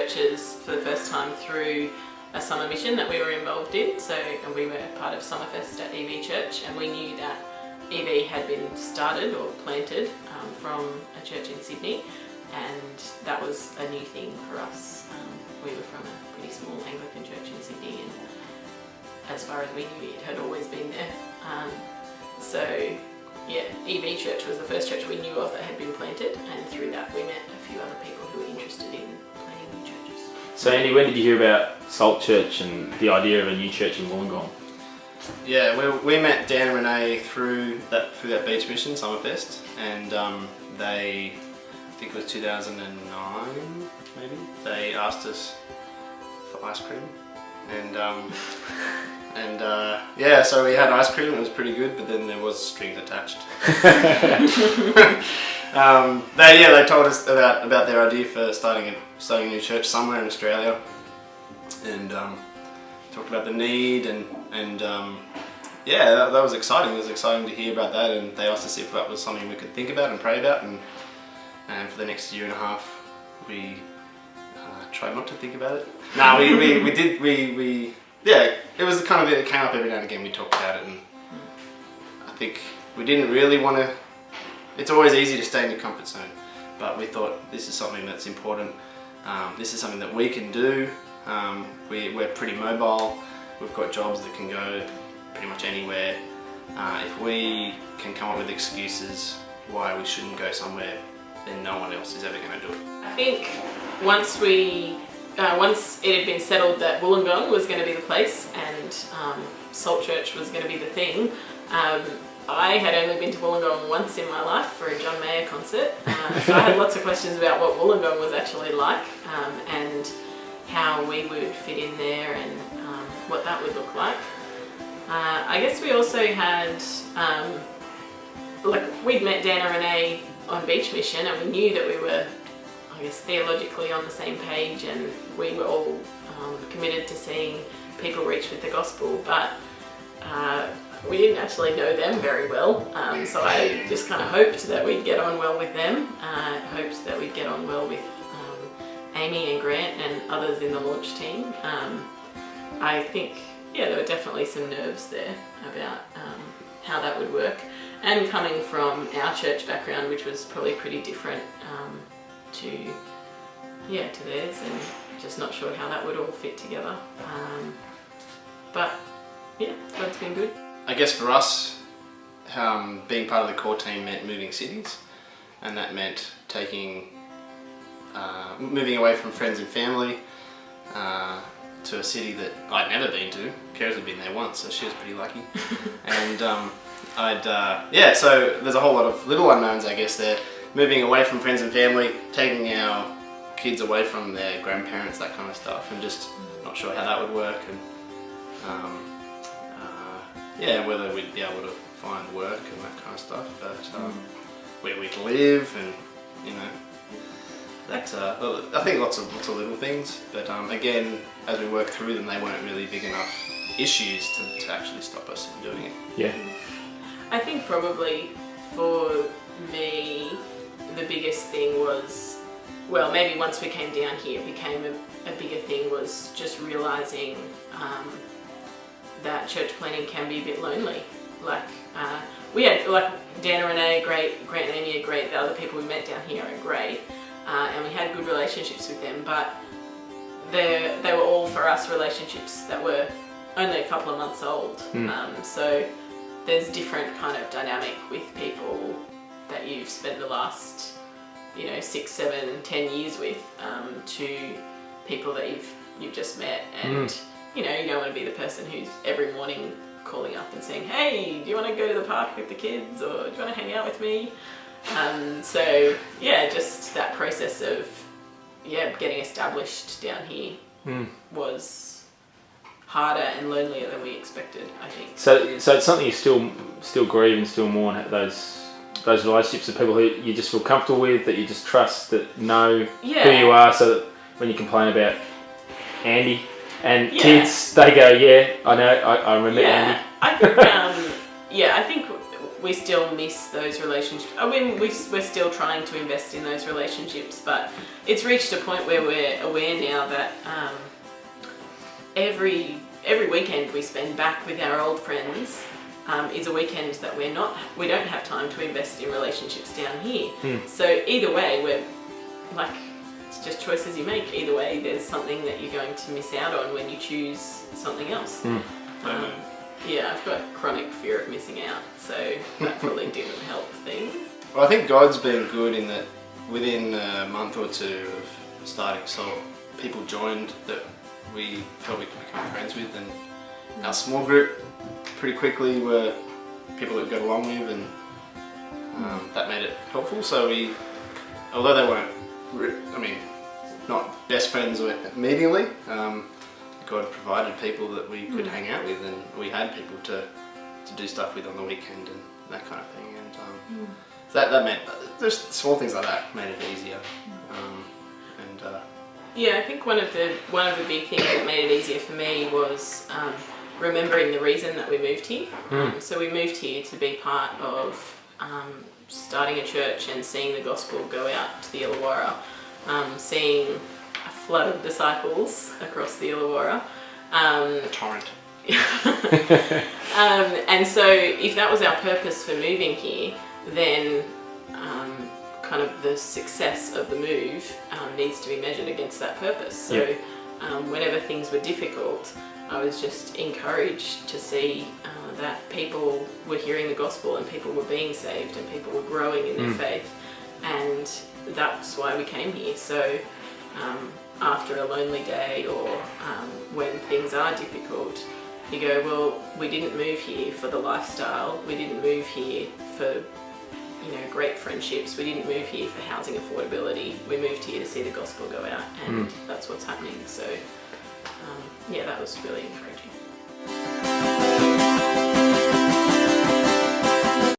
churches for the first time through a summer mission that we were involved in. And we were part of Summerfest at EV Church, and we knew that EV had been started or planted from a church in Sydney, and that was a new thing for us. We were from a pretty small Anglican church in Sydney, and as far as we knew, it had always been there. EV Church was the first church we knew of that had been planted, and through that we met a few other people who were interested in planting new churches. So Andy, when did you hear about Salt Church and the idea of a new church in Wollongong? Yeah, we met Dan and Renee through that beach mission, Summerfest, and they, I think it was 2009 maybe, they asked us for ice cream, and so we had ice cream. It was pretty good, but then there was strings attached. They told us about their idea for starting a new church somewhere in Australia, and talked about the need, and that was exciting. It was exciting to hear about that, and they asked us if that was something we could think about and pray about, and for the next year and a half we tried not to think about it. No, we did. It was the kind of, it came up every now and again. We talked about it, and I think we didn't really want to. It's always easy to stay in your comfort zone, but we thought this is something that's important. This is something that we can do. We're pretty mobile. We've got jobs that can go pretty much anywhere. If we can come up with excuses why we shouldn't go somewhere, then no one else is ever going to do it. I think once it had been settled that Wollongong was going to be the place and Salt Church was going to be the thing, I had only been to Wollongong once in my life for a John Mayer concert, so I had lots of questions about what Wollongong was actually like, and how we would fit in there, and what that would look like. I guess we also had, we'd met Dan and Renee on Beach Mission, and we knew that we were, I guess, theologically on the same page, and we were all committed to seeing people reach with the gospel, but we didn't actually know them very well, so I just kind of hoped that we'd get on well with them, hoped that we'd get on well with Amy and Grant and others in the launch team. I think, there were definitely some nerves there about how that would work, and coming from our church background, which was probably pretty different to theirs, and just not sure how that would all fit together. God's been good. I guess for us, being part of the core team meant moving cities, and that meant moving away from friends and family to a city that I'd never been to. Keris had been there once, so she was pretty lucky. And so there's a whole lot of little unknowns, I guess, there. Moving away from friends and family, taking our kids away from their grandparents, that kind of stuff, and just not sure how that would work, and whether we'd be able to find work and that kind of stuff, but where we'd live, and that I think lots of little things, but again, as we work through them, they weren't really big enough issues to actually stop us from doing it. Yeah. I think probably for me, the biggest thing was, maybe once we came down here, it became a bigger thing, was just realising that church planning can be a bit lonely. We had, Dan and Renee, great, Grant and Amy are great, the other people we met down here are great, and we had good relationships with them, but they were all, for us, relationships that were only a couple of months old. So there's different kind of dynamic with people that you've spent the last 6, 7, 10 years with, to people that you've just met, and you don't want to be the person who's every morning calling up and saying, hey, do you want to go to the park with the kids, or do you want to hang out with me? Just that process of getting established down here was harder and lonelier than we expected, I think. So it's something you still grieve and still mourn, those relationships with people who you just feel comfortable with, that you just trust, that know who you are, so that when you complain about Andy and kids, they go, I know, I remember Andy. I think, I think we still miss those relationships. I mean, we're still trying to invest in those relationships, but it's reached a point where we're aware now that every weekend we spend back with our old friends is a weekend that we don't have time to invest in relationships down here. So either way, we're like, it's just choices you make. Either way, there's something that you're going to miss out on when you choose something else. Yeah, I've got chronic fear of missing out, so that probably didn't help things. Well, I think God's been good in that within a month or two of starting SALT, people joined that we felt we could become friends with, and our small group pretty quickly were people that we got along with, and that made it helpful. So although they weren't, not best friends immediately, God provided people that we could hang out with, and we had people to do stuff with on the weekend and that kind of thing. And that meant just small things like that made it easier. Yeah, I think one of the big things that made it easier for me was remembering the reason that we moved here. So we moved here to be part of starting a church and seeing the gospel go out to the Illawarra, seeing a flood of disciples across the Illawarra. A torrent. And so if that was our purpose for moving here, then kind of the success of the move needs to be measured against that purpose. So whenever things were difficult, I was just encouraged to see that people were hearing the gospel and people were being saved and people were growing in their faith, and that's why we came here. So after a lonely day or when things are difficult, you go, well, we didn't move here for the lifestyle, we didn't move here for great friendships, we didn't move here for housing affordability, we moved here to see the gospel go out, and that's what's happening. So yeah, that was really encouraging.